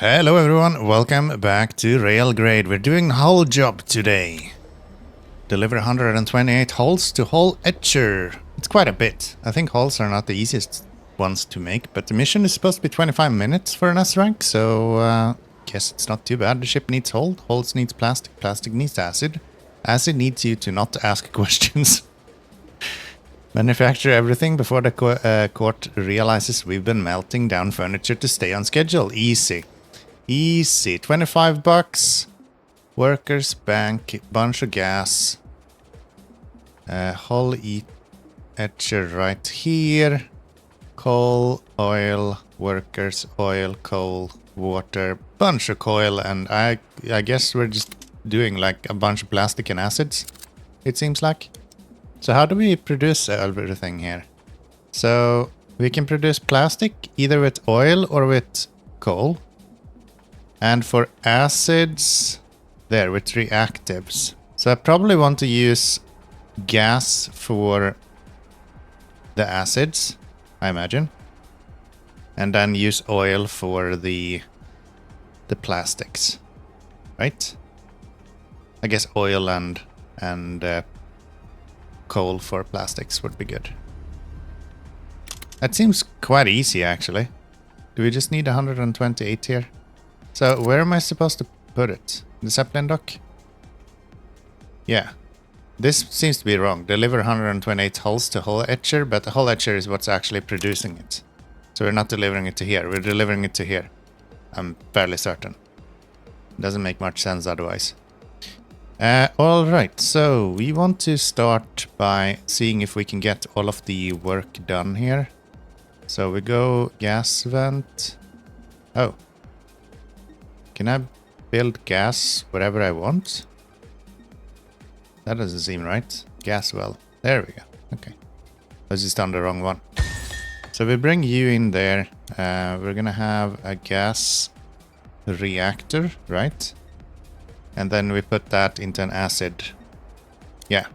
Hello everyone, welcome back to RAILGRADE. We're doing a hull job today. Deliver 128 hulls to hull etcher. It's quite a bit. I think hulls are not the easiest ones to make, but the mission is supposed to be 25 minutes for an S rank, so guess it's not too bad. The ship needs hull, hulls needs plastic, plastic needs acid. Acid needs you to not ask questions. Manufacture everything before the court realizes we've been melting down furniture to stay on schedule. Easy. Easy. 25 bucks. Workers, bank, bunch of gas. Hull etcher right here. Coal, oil, workers, oil, coal, water, bunch of coil, and I guess we're just doing like a bunch of plastic and acids, it seems like. So how do we produce everything here? So we can produce plastic either with oil or with coal. And for acids, there with reactives. So I probably want to use gas for the acids, I imagine. And then use oil for the plastics, right? I guess oil and coal for plastics would be good. That seems quite easy, actually. Do we just need 128 here? So where am I supposed to put it? The Zeppelin dock? Yeah. This seems to be wrong. Deliver 128 hulls to hull etcher, but the hull etcher is what's actually producing it. So we're not delivering it to here, we're delivering it to here. I'm fairly certain. Doesn't make much sense otherwise. Alright, so we want to start by seeing if we can get all of the work done here. So we go gas vent. Oh. Can I build gas wherever I want? That doesn't seem right. Gas well. There we go. Okay. I was just on the wrong one. So we bring you in there. We're gonna have a gas reactor, right? And then we put that into an acid. Yeah.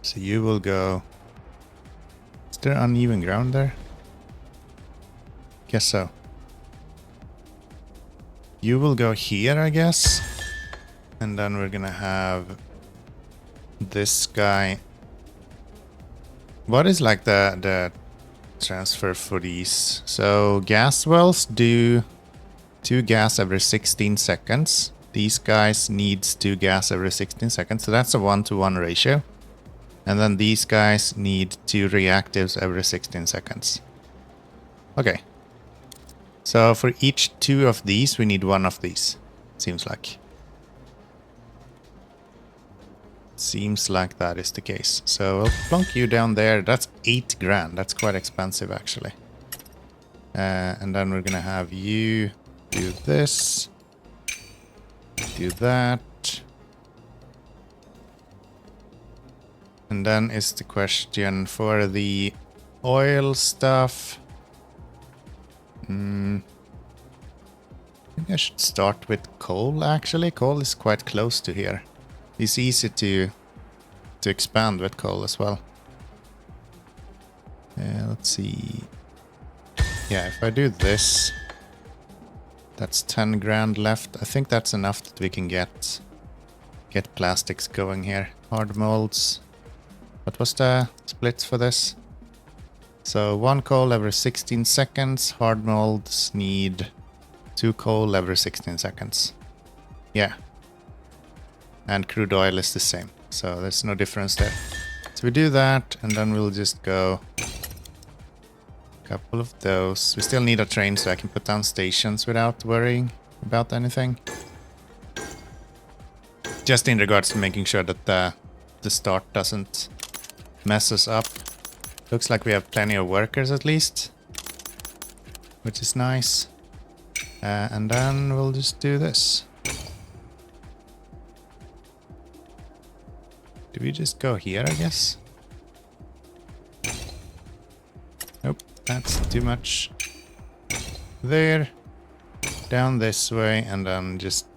So you will go... Is there uneven ground there? Guess so. You will go here, I guess. And then we're gonna have this guy. What is like the transfer for these? So gas wells do 2 gas every 16 seconds. These guys needs 2 gas every 16 seconds. So that's a 1-to-1 ratio. And then these guys need 2 reactives every 16 seconds. Okay. So for each 2 of these, we need 1 of these. Seems like. Seems like that is the case. So I'll plonk you down there. That's 8 grand. That's quite expensive, actually. And then we're gonna have you do this. Do that. And then is the question for the oil stuff. I think I should start with coal, actually. Coal is quite close to here. It's easy to expand with coal as well. Let's see. Yeah, if I do this, that's 10 grand left. I think that's enough that we can get plastics going here. Hard molds. What was the splits for this? So 1 coal every 16 seconds. Hard molds need 2 coal every 16 seconds. Yeah. And crude oil is the same. So there's no difference there. So we do that, and then we'll just go a couple of those. We still need a train so I can put down stations without worrying about anything. Just in regards to making sure that the start doesn't mess us up. Looks like we have plenty of workers at least, which is nice. And then we'll just do this. Do we just go here, I guess? Nope, that's too much. There. Down this way, and then just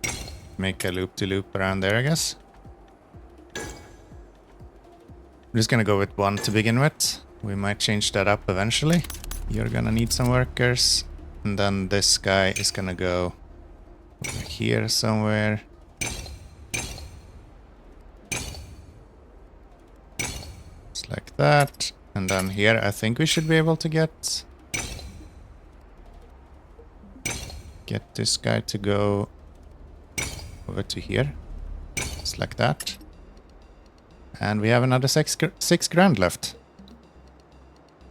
make a loop-to-loop around there, I guess. I'm just gonna go with 1 to begin with. We might change that up eventually. You're gonna need some workers. and then this guy is gonna go over here somewhere. Just like that. And then here I think we should be able to get this guy to go over to here. Just like that. And we have another 6 grand left.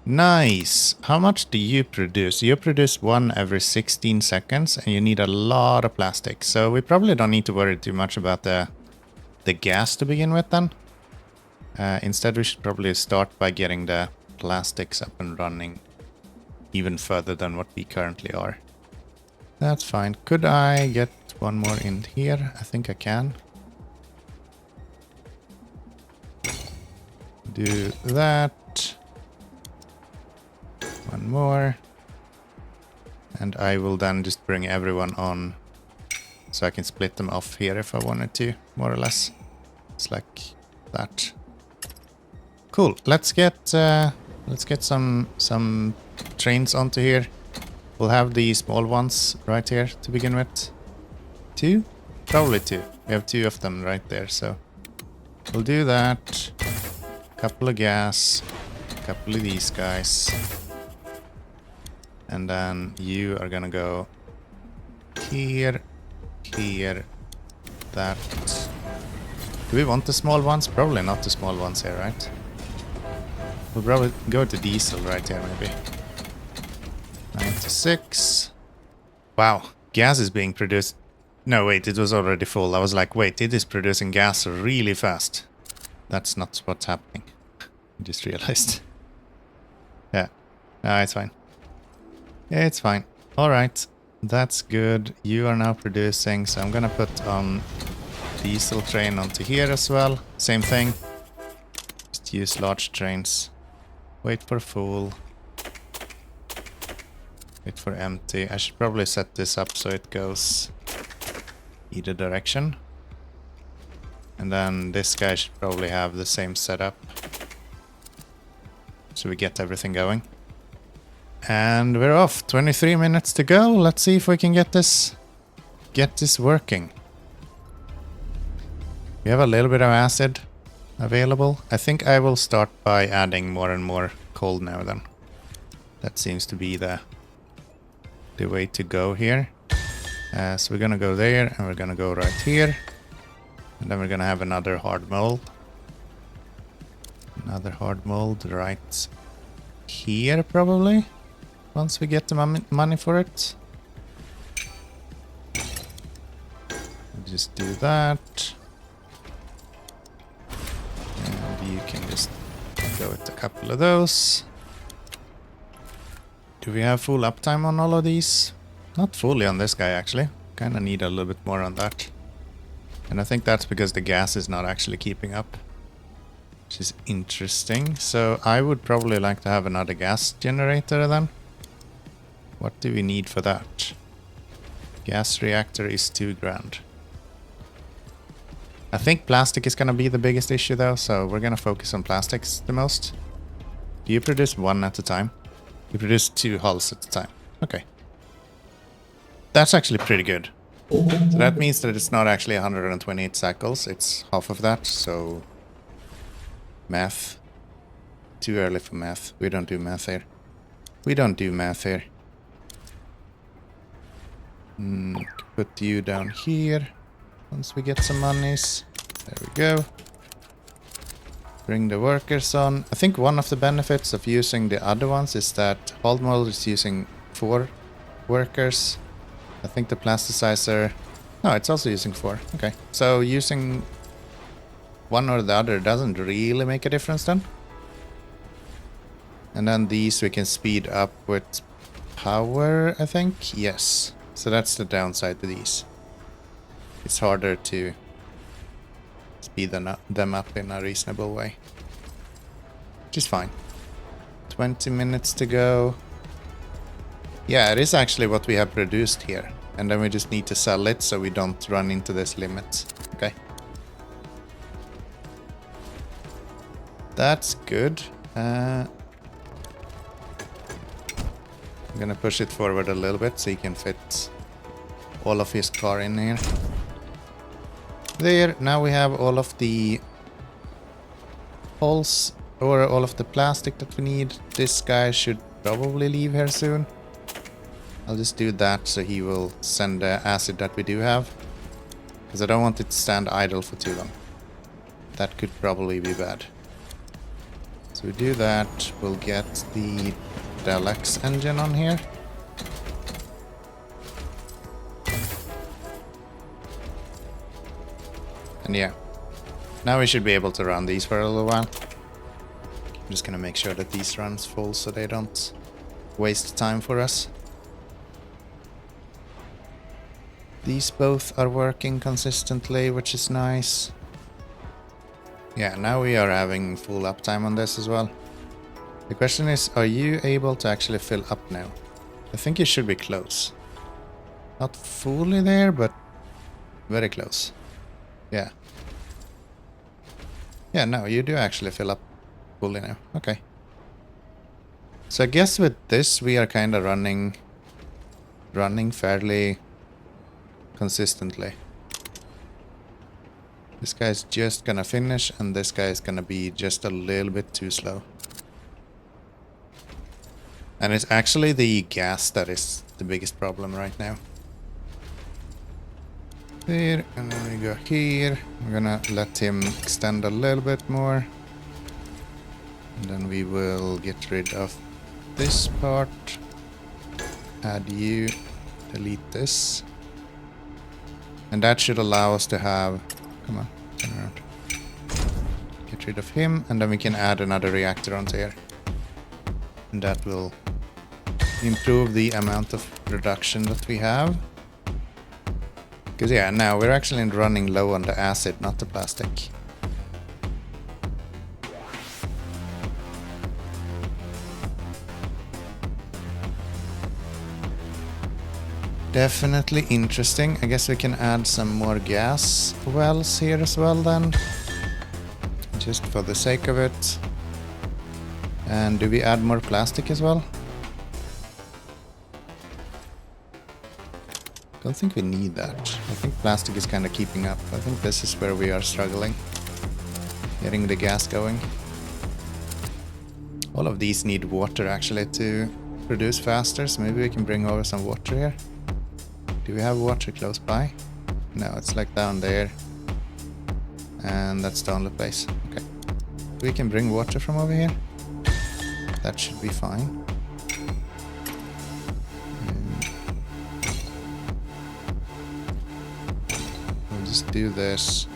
Nice! How much do you produce? You produce 1 every 16 seconds and you need a lot of plastic. So we probably don't need to worry too much about the gas to begin with then. Instead we should probably start by getting the plastics up and running even further than what we currently are. That's fine. Could I get one more in here? I think I can. Do that. One more. And I will then just bring everyone on so I can split them off here if I wanted to, more or less. It's like that. Cool. Let's get some trains onto here. We'll have the small ones right here to begin with. 2? Probably 2. We have 2 of them right there, so we'll do that. Couple of gas, couple of these guys. And then you are gonna go here, here, that. Do we want the small ones? Probably not the small ones here, right? We'll probably go to diesel right here, maybe. 96. Wow, gas is being produced. No, wait, it was already full. I was like, wait, it is producing gas really fast. That's not what's happening. I just realized. Yeah, no, it's fine. It's fine. Alright, that's good. You are now producing, so I'm gonna put on diesel train onto here as well. Same thing. Just use large trains. Wait for full. Wait for empty. I should probably set this up so it goes either direction. And then this guy should probably have the same setup. So we get everything going. And we're off. 23 minutes to go. Let's see if we can get this working. We have a little bit of acid available. I think I will start by adding more and more coal now then. That seems to be the way to go here. So we're gonna go there and we're gonna go right here. And then we're gonna have another hard mold. Another hard mold right here probably. Once we get the money for it. We'll just do that. And you can just go with a couple of those. Do we have full uptime on all of these? Not fully on this guy actually. Kinda need a little bit more on that. And I think that's because the gas is not actually keeping up. Which is interesting. So I would probably like to have another gas generator then. What do we need for that? Gas reactor is 2 grand. I think plastic is gonna be the biggest issue though, so we're gonna focus on plastics the most. Do you produce 1 at a time? You produce 2 hulls at a time. Okay. That's actually pretty good. So that means that it's not actually 128 cycles, it's half of that, so... Math. Too early for math. We don't do math here. We don't do math here. Put you down here. Once we get some monies. There we go. Bring the workers on. I think one of the benefits of using the other ones is that Hald Mold is using 4 workers. I think the plasticizer... No, it's also using 4. Okay. So using one or the other doesn't really make a difference then. And then these we can speed up with power, I think. Yes. So that's the downside to these. It's harder to speed them up in a reasonable way. Which is fine. 20 minutes to go. Yeah, it is actually what we have produced here. And then we just need to sell it so we don't run into this limit. Okay. That's good. I'm gonna push it forward a little bit so he can fit all of his car in here. There, now we have all of the holes, or all of the plastic that we need. This guy should probably leave here soon. I'll just do that so he will send the acid that we do have. Because I don't want it to stand idle for too long. That could probably be bad. So we do that, we'll get the Deluxe engine on here. And yeah, now we should be able to run these for a little while. I'm just gonna make sure that these runs full so they don't waste time for us. These both are working consistently, which is nice. Yeah, now we are having full uptime on this as well. The question is, are you able to actually fill up now? I think you should be close. Not fully there, but very close. Yeah. Yeah, no, you do actually fill up fully now. Okay. So I guess with this we are kind of running fairly consistently. This guy's just gonna finish and this guy is gonna be just a little bit too slow. And it's actually the gas that is the biggest problem right now. There, and then we go here. We're gonna let him extend a little bit more. And then we will get rid of this part. Add you, delete this. And that should allow us to have... Come on, turn around. Get rid of him, and then we can add another reactor onto here. And that will improve the amount of production that we have. Because yeah, now we're actually running low on the acid, not the plastic. Definitely interesting. I guess we can add some more gas wells here as well then. Just for the sake of it. And do we add more plastic as well? Don't think we need that. I think plastic is kind of keeping up. I think this is where we are struggling. Getting the gas going. All of these need water actually to produce faster, so maybe we can bring over some water here. Do we have water close by? No, it's like down there. And that's the only place. Okay. We can bring water from over here. That should be fine. We'll just do this.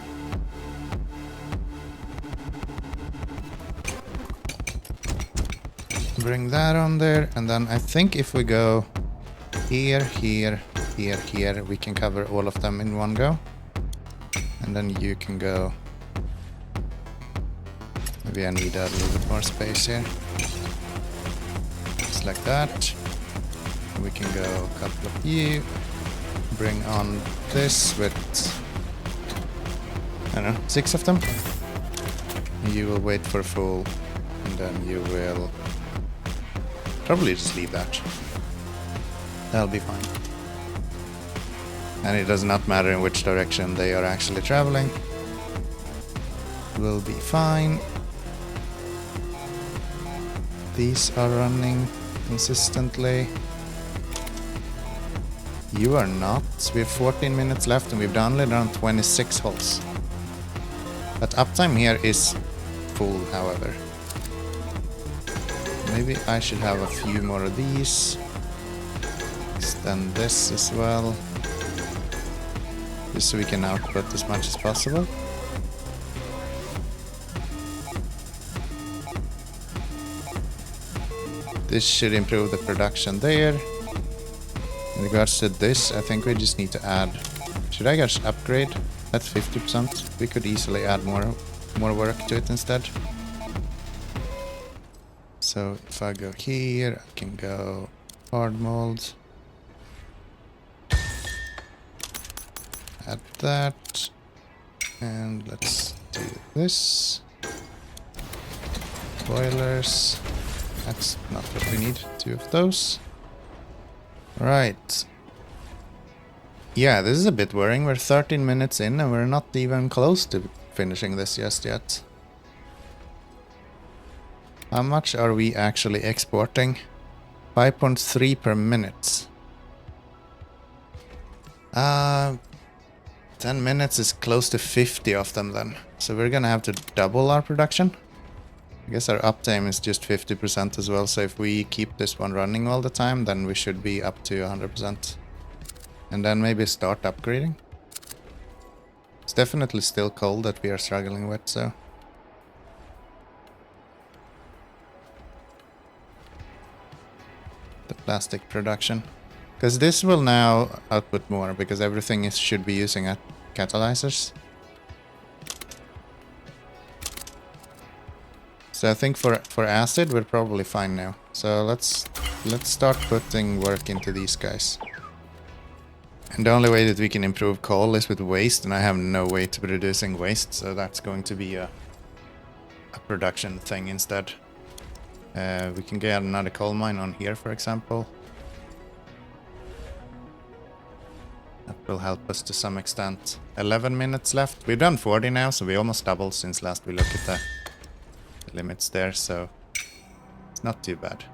Bring that on there, and then I think if we go here, here, here, here, we can cover all of them in one go. And then you can go... Maybe I need a little bit more space here. Just like that. We can go a couple of you. Bring on this with... I don't know, 6 of them. You will wait for full, and then you will probably just leave that. That'll be fine. And it does not matter in which direction they are actually traveling. Will be fine. These are running consistently. You are not. We have 14 minutes left and we've only done 26 holes. But uptime here is full, however. Maybe I should have a few more of these. Extend this as well. Just so we can output as much as possible. This should improve the production there. In regards to this, I think we just need to add... Should I just upgrade? That's 50%. We could easily add more work to it instead. So if I go here, I can go hard mold. Add that. And let's do this. Boilers. That's not what we need. 2 of those. Right. Yeah, this is a bit worrying. We're 13 minutes in and we're not even close to finishing this just yet. How much are we actually exporting? 5.3 per minute. 10 minutes is close to 50 of them then. So we're gonna have to double our production. I guess our uptime is just 50% as well, so if we keep this one running all the time, then we should be up to 100%. And then maybe start upgrading. It's definitely still coal that we are struggling with, so... the plastic production. Because this will now output more, because everything should be using catalyzers. So I think for acid we're probably fine now. So let's start putting work into these guys. And the only way that we can improve coal is with waste, and I have no way to producing waste, so that's going to be a production thing instead. We can get another coal mine on here, for example. That will help us to some extent. 11 minutes left. We've done 40 now, so we almost doubled since last we looked at the limits there, so it's not too bad.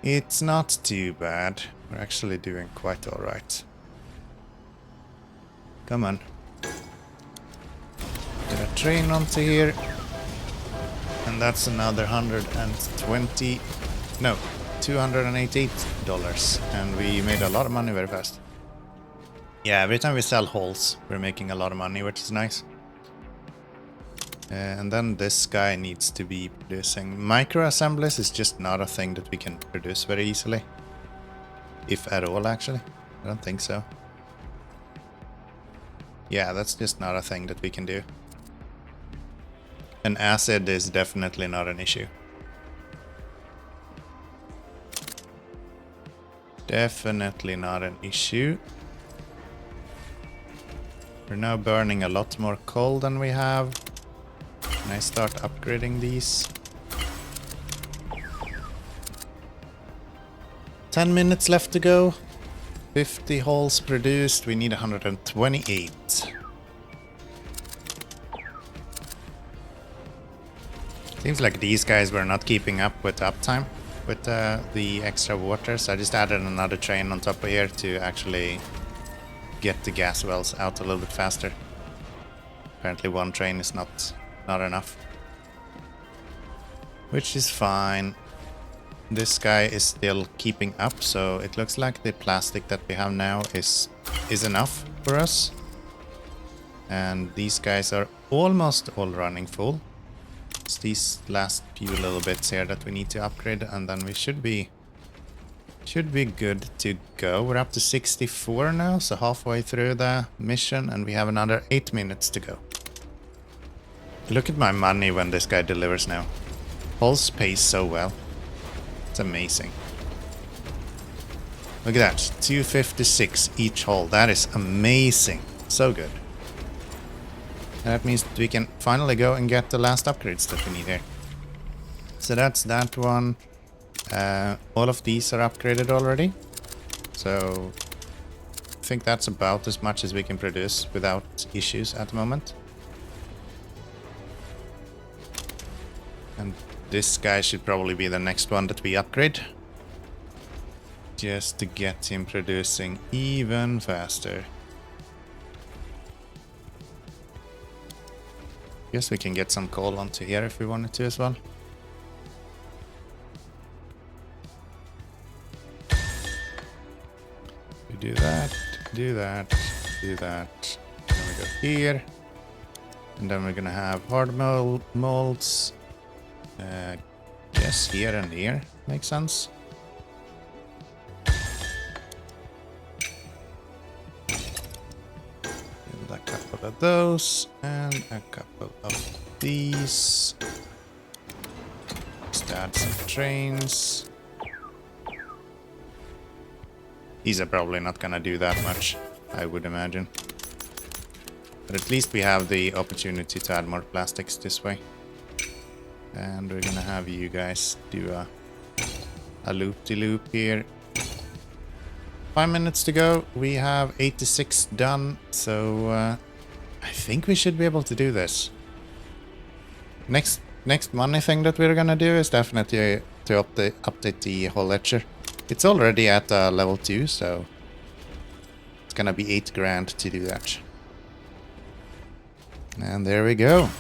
It's not too bad. We're actually doing quite alright. Come on. Get a train onto here. And that's another 120... no, $288. And we made a lot of money very fast. Yeah, every time we sell holes, we're making a lot of money, which is nice. And then this guy needs to be producing. Micro assemblies is just not a thing that we can produce very easily. If at all, actually. I don't think so. Yeah, that's just not a thing that we can do. And acid is definitely not an issue. Definitely not an issue. We're now burning a lot more coal than we have. Can I start upgrading these? 10 minutes left to go. 50 holes produced. We need 128. Seems like these guys were not keeping up with uptime with the extra water, so I just added another train on top of here to actually get the gas wells out a little bit faster. Apparently one train is not enough. Which is fine. This guy is still keeping up, so it looks like the plastic that we have now is enough for us. And these guys are almost all running full. It's these last few little bits here that we need to upgrade, and then we should be good to go. We're up to 64 now, so halfway through the mission, and we have another 8 minutes to go. Look at my money when this guy delivers now. Holes pays so well. It's amazing. Look at that, 256 each hole. That is amazing. So good. And that means that we can finally go and get the last upgrades that we need here. So that's that one. All of these are upgraded already. So I think that's about as much as we can produce without issues at the moment. And this guy should probably be the next one that we upgrade. Just to get him producing even faster. Guess we can get some coal onto here if we wanted to as well. We do that, do that, do that. Then we go here. And then we're gonna have hard molds. Guess here and here makes sense. Build a couple of those and a couple of these. Just add some trains. These are probably not gonna do that much, I would imagine. But at least we have the opportunity to add more plastics this way. And we're gonna have you guys do a loop-de-loop here. 5 minutes to go. We have 86 done, so I think we should be able to do this. Next money thing that we're gonna do is definitely to update the whole ledger. It's already at level 2, so it's gonna be 8 grand to do that. And there we go.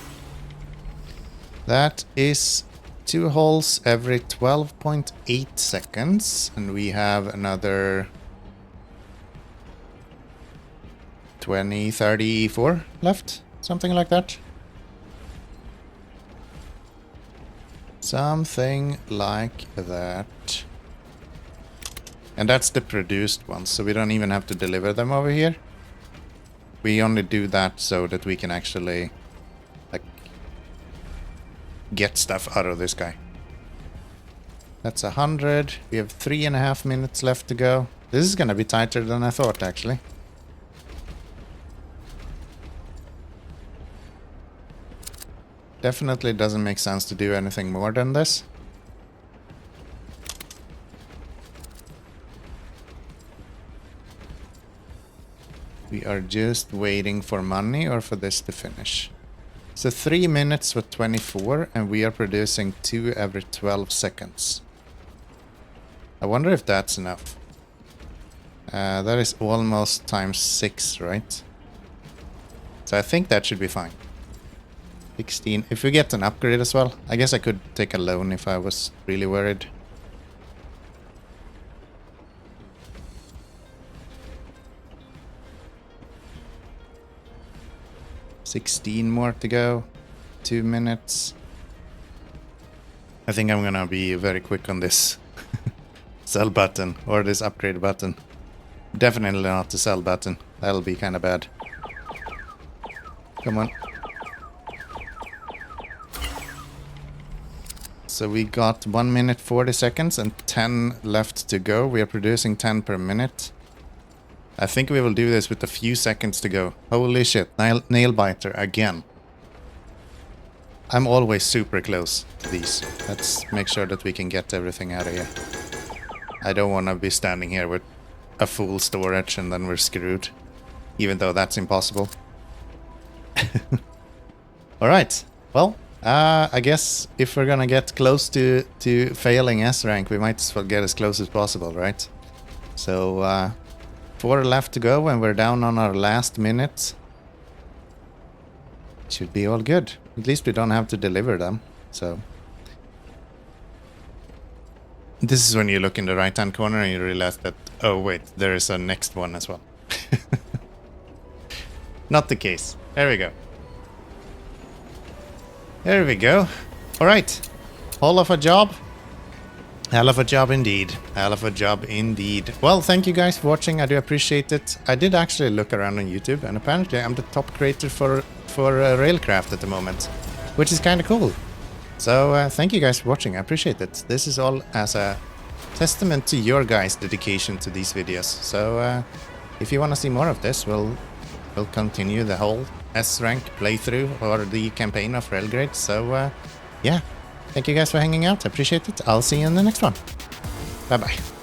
That is 2 holes every 12.8 seconds, and we have another 34 left, something like that. Something like that. And that's the produced ones, so we don't even have to deliver them over here. We only do that so that we can actually like get stuff out of this guy. That's 100. We have 3.5 minutes left to go. This is gonna be tighter than I thought, actually. Definitely doesn't make sense to do anything more than this. We are just waiting for money or for this to finish. So 3 minutes with 24, and we are producing 2 every 12 seconds. I wonder if that's enough. That is almost times 6, right? So I think that should be fine. 16. If we get an upgrade as well, I guess I could take a loan if I was really worried. $16 more to go. 2 minutes. I think I'm gonna be very quick on this sell button or this upgrade button. Definitely not the sell button. That'll be kind of bad. Come on. So we got 1 minute 40 seconds and 10 left to go. We are producing 10 per minute. I think we will do this with a few seconds to go. Holy shit, nail biter again. I'm always super close to these. Let's make sure that we can get everything out of here. I don't want to be standing here with a full storage and then we're screwed. Even though that's impossible. Alright, well, I guess if we're gonna get close to failing S rank, we might as well get as close as possible, right? So, 4 left to go and we're down on our last minute. Should be all good. At least we don't have to deliver them, so. This is when you look in the right hand corner and you realize that, oh wait, there is a next one as well. Not the case. There we go. There we go. Alright. Hell of a job. Hell of a job indeed. Hell of a job indeed. Well, thank you guys for watching. I do appreciate it. I did actually look around on YouTube, and apparently I'm the top creator for Railcraft at the moment, which is kind of cool. So thank you guys for watching. I appreciate it. This is all as a testament to your guys' dedication to these videos. So if you want to see more of this, we'll continue the whole S rank playthrough or the campaign of RAILGRADE. So yeah. Thank you guys for hanging out. I appreciate it. I'll see you in the next one. Bye-bye.